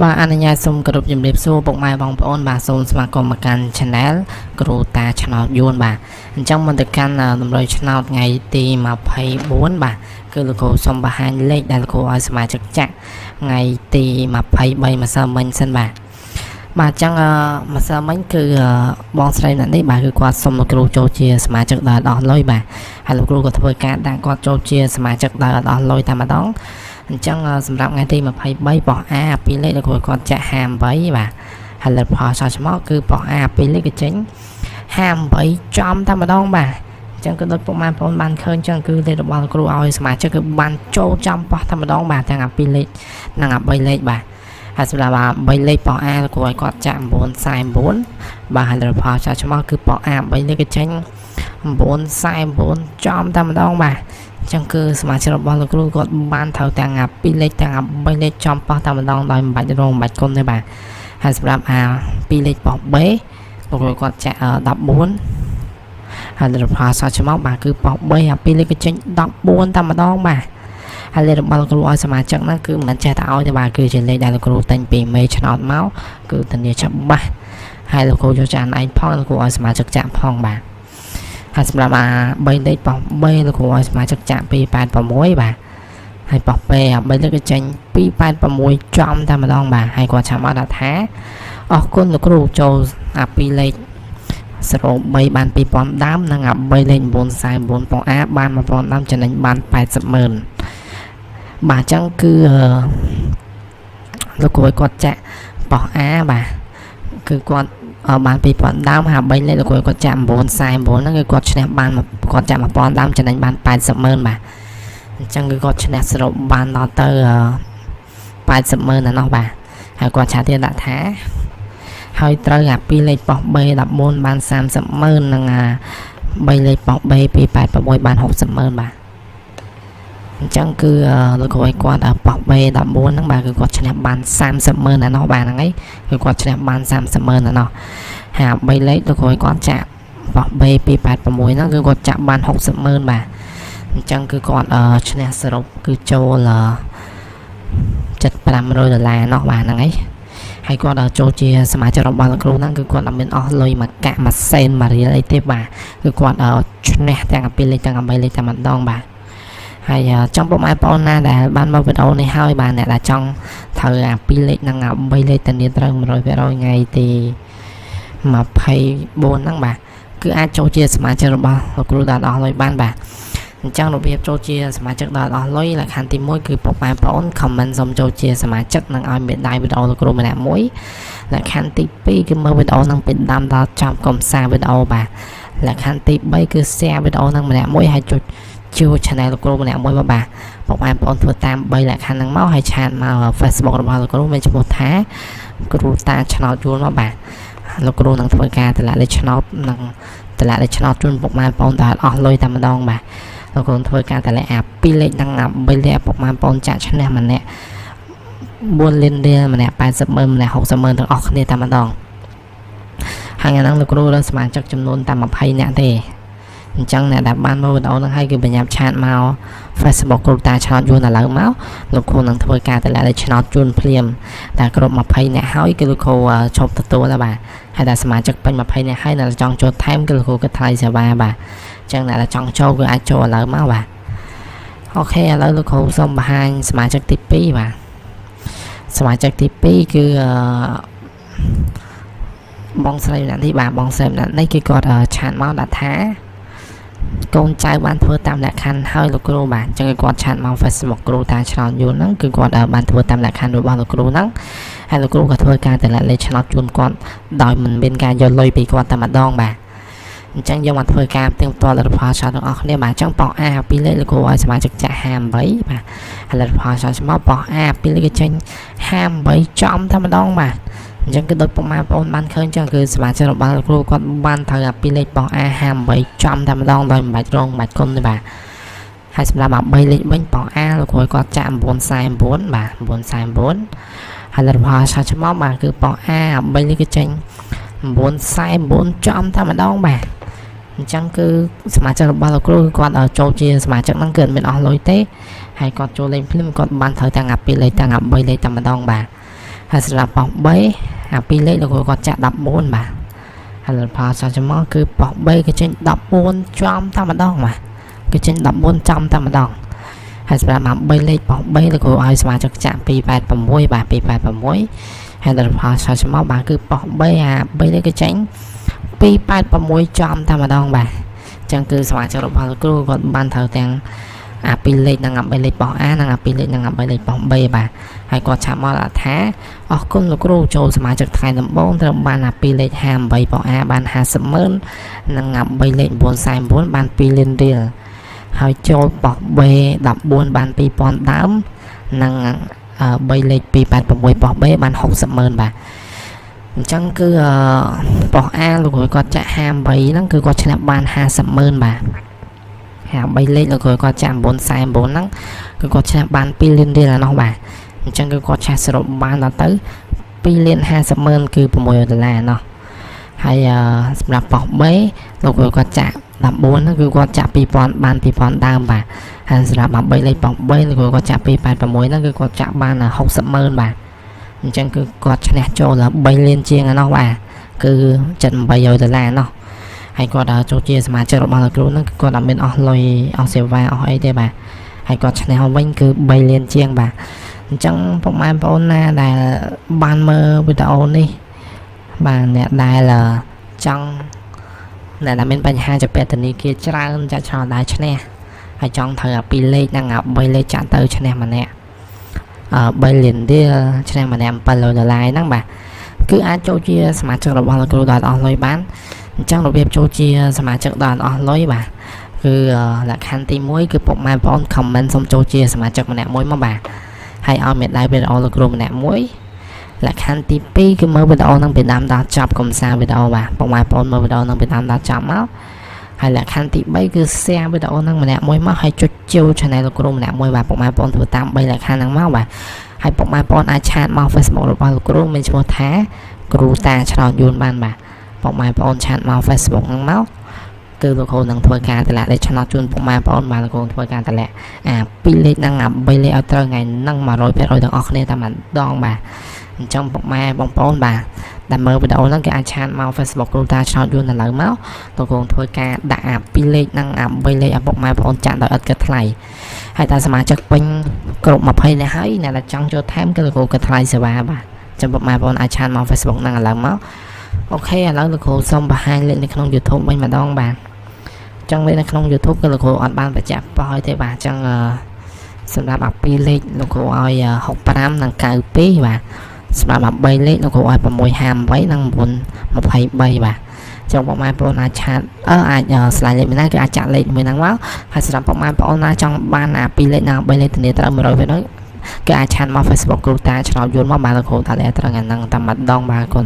បាទអនុញ្ញាតសូមគោរពជំរាបសួរពុកម៉ែបងប្អូនបាទសូមស្វាគមន៍មកកាន់ Channel គ្រូតាឆ្នោតយួនបាទអញ្ចឹងមកទៅកាន់តម្រុយឆ្នោតថ្ងៃទី24បាទគឺលោកគ្រូសូមបង្ហាញលេខដែលលោកគ្រូឲ្យសមាជិកចាក់ថ្ងៃទី23ម្សិលមិញសិនបាទអញ្ចឹងម្សិលមិញគឺបងស្រីអ្នកនេះបាទគឺគាត់សុំលោកគ្រូចូលជាសមាជិកដោយអត់អស់លុយបាទហើយលោកគ្រូក៏ធ្វើការដាក់គាត់ចូលជាសមាជិកដោយអត់អស់លុយតែម្ដងអញ្ចឹងសម្រាប់ថ្ងៃទី23បោះ A ពីលេខលោកគ្រូគាត់ចាក់58បាទហើយលទ្ធផលសោះឆ្មោះគឺបោះ A ពីលេខក៏ចេញ58ចំតែម្ដងបាទអញ្ចឹងគឺដូចពុកម៉ែបងប្អូនបានឃើញអញ្ចឹងគឺលេខរបស់លោកគ្រូឲ្យសមាជិកគឺបានចូលចំបោះតែម្ដងបាទទាំង2លេខនិង3លេខបាទហើយសម្រាប់3លេខបោះ A លោកគ្រូឲ្យគាត់ចាក់949បាទហើយលទ្ធផលសោះឆ្មោះគឺបោះ A 3លេខក៏ចេញ949ចំតែម្ដងបាទអញ្ចឹងគឺសមាជិករបស់លោកគ្រូគាត់បានត្រូវទាំង2លេខទាំង3លេខចំប៉ះតែម្ដងដោយមិនបាច់រងមិនបាច់គុណទេបាទហើយសម្រាប់2លេខប៉ះ B លោកគ្រូគាត់ចាក់14ហើយលទ្ធផលសោះឆ្មោះបាទគឺប៉ះ B 2លេខក៏ចេញ14តែម្ដងបាទហើយលេខរបស់លោកគ្រូឲ្យសមាជិកហ្នឹងគឺមិនចេះតែឲ្យទេបាទគឺជាលេខដែលលោកគ្រូតែងពីមេឆ្នោតមកគឺធានាច្បាស់ហើយលោកគ្រូយកចាក់ឯងផងលោកគ្រូឲ្យសមាជិកចាក់ផងបាទហើយសម្រាប់3លេខប៉ះ B លោកគ្រូឲ្យសមាជិកចាក់286បាទហើយប៉ះ B 3លេខក៏ចេញ286ចំតែម្ដងបាទហើយគាត់ចាំអត់ដាក់ថាអរគុណលោកគ្រូចូល2លេខ03បាន2000ដើមនិង3លេខ949ប៉ុង A បាន1000ដើមចំណេញបាន800000បាទអញ្ចឹងគឺលោកគ្រូឲ្យគាត់ចាក់ប៉ះ A បាទគឺគាត់បាន2000ដើមហើយ3លេខលោកគ្រូគាត់ចាក់949ហ្នឹងគឺគាត់ឈ្នះបានគាត់ចាក់1000ដើមចំណេញបាន800000បាទអញ្ចឹងគឺគាត់ឈ្នះសរុបបានដល់ទៅ800000ណាស់បាទហើយគាត់ឆាទៀតដាក់ថាហើយត្រូវ2លេខប៉ោះ B14 បាន30000និង3លេខប៉ោះ B286 បាន60000បាទអញ្ចឹងគឺលោកគ្រូឲ្យគាត់ប៉ោះ B14 ហ្នឹងបាទគឺគាត់ឈ្នះបាន3000000ណាស់បាទហ្នឹងឯងគឺគាត់ឈ្នះបាន3000000ណាស់ហើយ3លេខលោកគ្រូឲ្យគាត់ចាក់ប៉ោះ B286 ហ្នឹងគឺគាត់ចាក់បាន6000000បាទអញ្ចឹងគឺគាត់ឈ្នះសរុបគឺចូល$7500ណោះបាទហ្នឹងឯងហើយគាត់ចូលជាសមាជិករបស់លោកគ្រូហ្នឹងគឺគាត់អត់មានអស់លុយមកកាក់មួយសេនមួយរៀលអីទេបាទគឺគាត់ឈ្នះទាំង2លេខទាំង3លេខតែម្ដងបាទហើយចំពុកម៉ែបងប្អូនណាដែលបានមកវីដេអូនេះហើយបាទអ្នកដែលចង់ត្រូវ2លេខនិង3លេខធានាត្រូវ100%ថ្ងៃទី24ហ្នឹងបាទគឺអាចចូលជាសមាជិករបស់លោកគ្រូដល់អស់លុយបានបាទអញ្ចឹងរបៀបចូលជាសមាជិកដល់អស់លុយលក្ខខណ្ឌទី1គឺពុកម៉ែបងប្អូន comment សុំចូលជាសមាជិកនិងឲ្យមេដាយវីដេអូលោកគ្រូម្នាក់មួយលក្ខខណ្ឌទី2គឺមើលវីដេអូនឹងពីដើមដល់ចប់កុំសារវីដេអូបាទលក្ខខណ្ឌទី3គឺ share វីដេអូនឹងម្នាក់មួយហើយចុចជួល channel លោកគ្រូម្នាក់មួយបាទពុកម៉ែបងប្អូនធ្វើតាម3លក្ខខណ្ឌហ្នឹងមកហើយឆាតមក Facebook របស់លោកគ្រូមានឈ្មោះថាគ្រូតាឆ្នោតយួនមកបាទលោកគ្រូនឹងធ្វើការតម្លាក់លេខឆ្នោតនិងតម្លាក់លេខឆ្នោតជូនពុកម៉ែបងប្អូនដែលអស់លុយតែម្ដងបាទលោកគ្រូធ្វើការតម្លាក់2លេខនិង3លេខពុកម៉ែបងប្អូនចាក់ឈ្នះម្នាក់4លានរៀលម្នាក់800000ម្នាក់6000000ទាំងអស់គ្នាតែម្ដងហើយហ្នឹងលោកគ្រូរើសសមាជិកចំនួនតែ20នាក់ទេអញ្ចឹងអ្នកដែលបានមើលវីដេអូហ្នឹងហើយគឺបញ្ញាប់ឆាតមក Facebook គ្រូតាឆ្នោតយួនឥឡូវមកលោកគ្រូនឹងធ្វើការតម្លាក់លេខឆ្នោតជូនភ្លាមតែគ្រប់20នាក់ហើយគឺលោកគ្រូឈប់ទទួលហើយបាទហើយតែសមាជិកពេញ20នាក់ហើយអ្នកចង់ចូលថែមគឺលោកគ្រូគិតថ្លៃសេវាបាទអញ្ចឹងអ្នកដែលចង់ចូលគឺអាចចូលឥឡូវមកបាទអូខេឥឡូវលោកគ្រូសូមបង្ហាញសមាជិកទី2បាទសមាជិកទី2គឺបងស្រីម្នាក់នេះបាទបងស្រីម្នាក់នេះគឺគាត់ឆាតមកដាក់ថាកូនចៅបានធ្វើតាមលក្ខខណ្ឌហើយលោកគ្រូបាទអញ្ចឹងគាត់ឆាតមក Facebook គ្រូតាឆ្នោតយួនហ្នឹងគឺគាត់បានធ្វើតាមលក្ខខណ្ឌរបស់លោកគ្រូហ្នឹងហើយលោកគ្រូក៏ធ្វើការតម្លាក់លេខឆ្នោតជូនគាត់ដោយមិនមានការយកលុយពីគាត់តែម្ដងបាទអញ្ចឹងយើងមកធ្វើការផ្ទៀងផ្ទាត់លទ្ធផលឆ្នោតទាំងអស់គ្នាបាទអញ្ចឹងប៉ោះ A 2លេខលោកគ្រូឲ្យសមាជិកចាក់58បាទហើយលទ្ធផលឆ្នោតឆ្មោះប៉ោះ A 2លេខចេញ58ចំតែម្ដងបាទអញ្ចឹងគឺដូចពុកម៉ែបងប្អូនបានឃើញអញ្ចឹងគឺសមាជិករបស់លោកគ្រូគាត់បានត្រូវ2លេខប៉ោះ A 58ចំតែម្ដងដោយមិនបាច់រងមិនបាច់គុណទេបាទហើយសម្រាប់3លេខវិញប៉ោះ A លោកគ្រូគាត់ចាក់949បាទ949ហើយលទ្ធផលឆ្នោតឆ្មោះបាទគឺប៉ោះ A 3លេខគឺចេញ949ចំតែម្ដងបាទអញ្ចឹងគឺសមាជិករបស់លោកគ្រូគាត់ចូលជាសមាជិកហ្នឹងគឺអត់មានអស់លុយទេហើយគាត់ចូលលេងភ្លាមគាត់បានត្រូវទាំង2លេខទាំង3លេខតែម្ដងបាទហ ហើយសម្រាប់ប៉ោះ3អា2លេខលោកគ្រូគាត់ចាក់14បាទហើយលទ្ធផលចុះចំមកគឺប៉ោះ3គឺចេញ14ចំតែម្ដងបាទគឺចេញ14ចំតែម្ដងហើយសម្រាប់3លេខប៉ោះ3លោកគ្រូឲ្យសមាជិកចាក់286បាទ286ហើយលទ្ធផលចុះចំមកបាទគឺប៉ោះ3អា3លេខគឺចេញ286ចំតែម្ដងបាទអញ្ចឹងគឺសមាជិករបស់លោកគ្រូគាត់បានត្រូវទាំងអា2លេខនិង3លេខប៉ោះ A និងអា2លេខនិង3លេខប៉ោះ B បាទហើយគាត់ឆាប់មកថាអរគុណលោកគ្រូចូលសមាជិកថ្ងៃដំបូងត្រូវបានអា2លេខ58ប៉ោះ A បាន50,000និងអា3លេខ949បាន2លានរៀលហើយចូលប៉ោះ B 14បាន2000ដើមនិង3លេខ286ប៉ោះ B បាន60,000បាទអញ្ចឹងគឺប៉ោះ A លោកគ្រូគាត់ចាក់58ហ្នឹងគឺគាត់ឈ្នះបាន50,000បាទហើយ3លេខលោកគ្រូគាត់ចាក់949ហ្នឹងគឺគាត់ឈ្នះបាន2លានរៀលឯណោះបាទអញ្ចឹងគឺគាត់ឆាសសរុបបានដល់ទៅ2,50,000គឺ$600ណោះហើយសម្រាប់ប៉ោះ B លោកគ្រូគាត់ចាក់14ហ្នឹងគឺគាត់ចាក់2000បាន2000ដើមបាទហើយសម្រាប់3លេខប៉ោះ B លោកគ្រូគាត់ចាក់286ហ្នឹងគឺគាត់ចាក់បាន60,000បាទអញ្ចឹងគឺគាត់ឈ្នះចូល3លានជាងឯណោះបាទគឺ$7,800ណោះហើយគាត់ចូលជាសមាជិករបស់លោកគ្រូហ្នឹងគឺគាត់អត់មានអស់លុយអស់សេវាអស់អីទេបាទហើយគាត់ឈ្នះវិញគឺ3លានជាងបាទអញ្ចឹងពុកម៉ែបងប្អូនណាដែលបានមើលវីដេអូនេះបាទអ្នកដែលចង់អ្នកដែលមានបញ្ហាចំពោះធនាគារច្រើនចាក់ច្រើនដែរឈ្នះហើយចង់ត្រូវអា2លេខនិងអា3លេខចាក់ទៅឈ្នះម្នាក់3លានរៀលឈ្នះម្នាក់$700ហ្នឹងបាទគឺអាចចូលជាសមាជិករបស់លោកគ្រូដល់អស់លុយបានអញ្ចឹងរបៀបចូលជាសមាជិកដល់អស់លុយបាទគឺលក្ខខណ្ឌទី1គឺពុកម៉ែបងប្អូន comment សូមចូលជាសមាជិកម្នាក់មួយមកបាទហើយឲ្យមេដៃវីដេអូលោកគ្រូម្នាក់មួយលក្ខខណ្ឌទី2គឺមើលវីដេអូនឹងពីដើមដល់ចប់កុំសារវីដេអូបាទពុកម៉ែបងប្អូនមើលវីដេអូនឹងពីដើមដល់ចប់មកហើយលក្ខខណ្ឌទី3គឺ share វីដេអូនឹងម្នាក់មួយមកហើយចុចចូល channel លោកគ្រូម្នាក់មួយបាទពុកម៉ែបងប្អូនធ្វើតាម3លក្ខខណ្ឌហ្នឹងមកបាទហើយពុកម៉ែបងប្អូនអាចឆាតមក Facebook របស់លោកគ្រូមានឈ្មោះថាគ្រូតាឆ្នោតយួនបានបាទពុកម៉ែបងប្អូនឆាតមក Facebook ហ្នឹងមកគឺលោកគ្រូនឹងធ្វើការតម្លាក់លេខឆ្នោតជូនពុកម៉ែបងប្អូនបាទលោកគ្រូធ្វើការតម្លាក់អា2លេខនិងអា3លេខឲ្យត្រូវថ្ងៃហ្នឹង 100% ទាំងអស់គ្នាតែម្ដងបាទអញ្ចឹងពុកម៉ែបងប្អូនបាទដែលមើលវីដេអូហ្នឹងគេអាចឆាតមក Facebook គ្រូតាឆ្នោតយួនឥឡូវមកលោកគ្រូធ្វើការដាក់អា2លេខនិងអា3លេខឲ្យពុកម៉ែបងប្អូនចាក់ដោយឥតគិតថ្លៃហើយតែសមាជិកពេញគ្រប់20នាក់ហើយអ្នកដែលចង់ចូលថែមគឺលោកគ្រូគិតថ្លៃសេវាបាទចាំពុកម៉ែបងប្អូនអាចឆាតមក Facebook ហ្នឹងឥឡូវមកអូខេឥឡូវលោកគ្រូសូមបង្ហាញលេខនៅក្នុង YouTube វិញម្ដងបាទចឹងលេខនៅក្នុង YouTube គឺលោកគ្រូអត់បានបញ្ជាក់ប៉ោះទេបាទចឹងសម្រាប់អា2លេខលោកគ្រូឲ្យ65និង92បាទសម្រាប់អា3លេខលោកគ្រូឲ្យ658និង923បាទចឹងពុកម៉ែបងប្អូនអាចឆាតអាចស្លាយលេខមួយណាគឺអាចចាក់លេខមួយហ្នឹងមកហើយសម្រាប់ពុកម៉ែបងប្អូនណាចង់បានអា2លេខនិង3លេខធានាត្រូវ 100% គឺអាចឆាតមក Facebook គ្រូតាឆ្នោតយួនមកបាទលោកគ្រូតាលេខត្រូវថ្ងៃហ្នឹងតែម្ដងបាទគុណ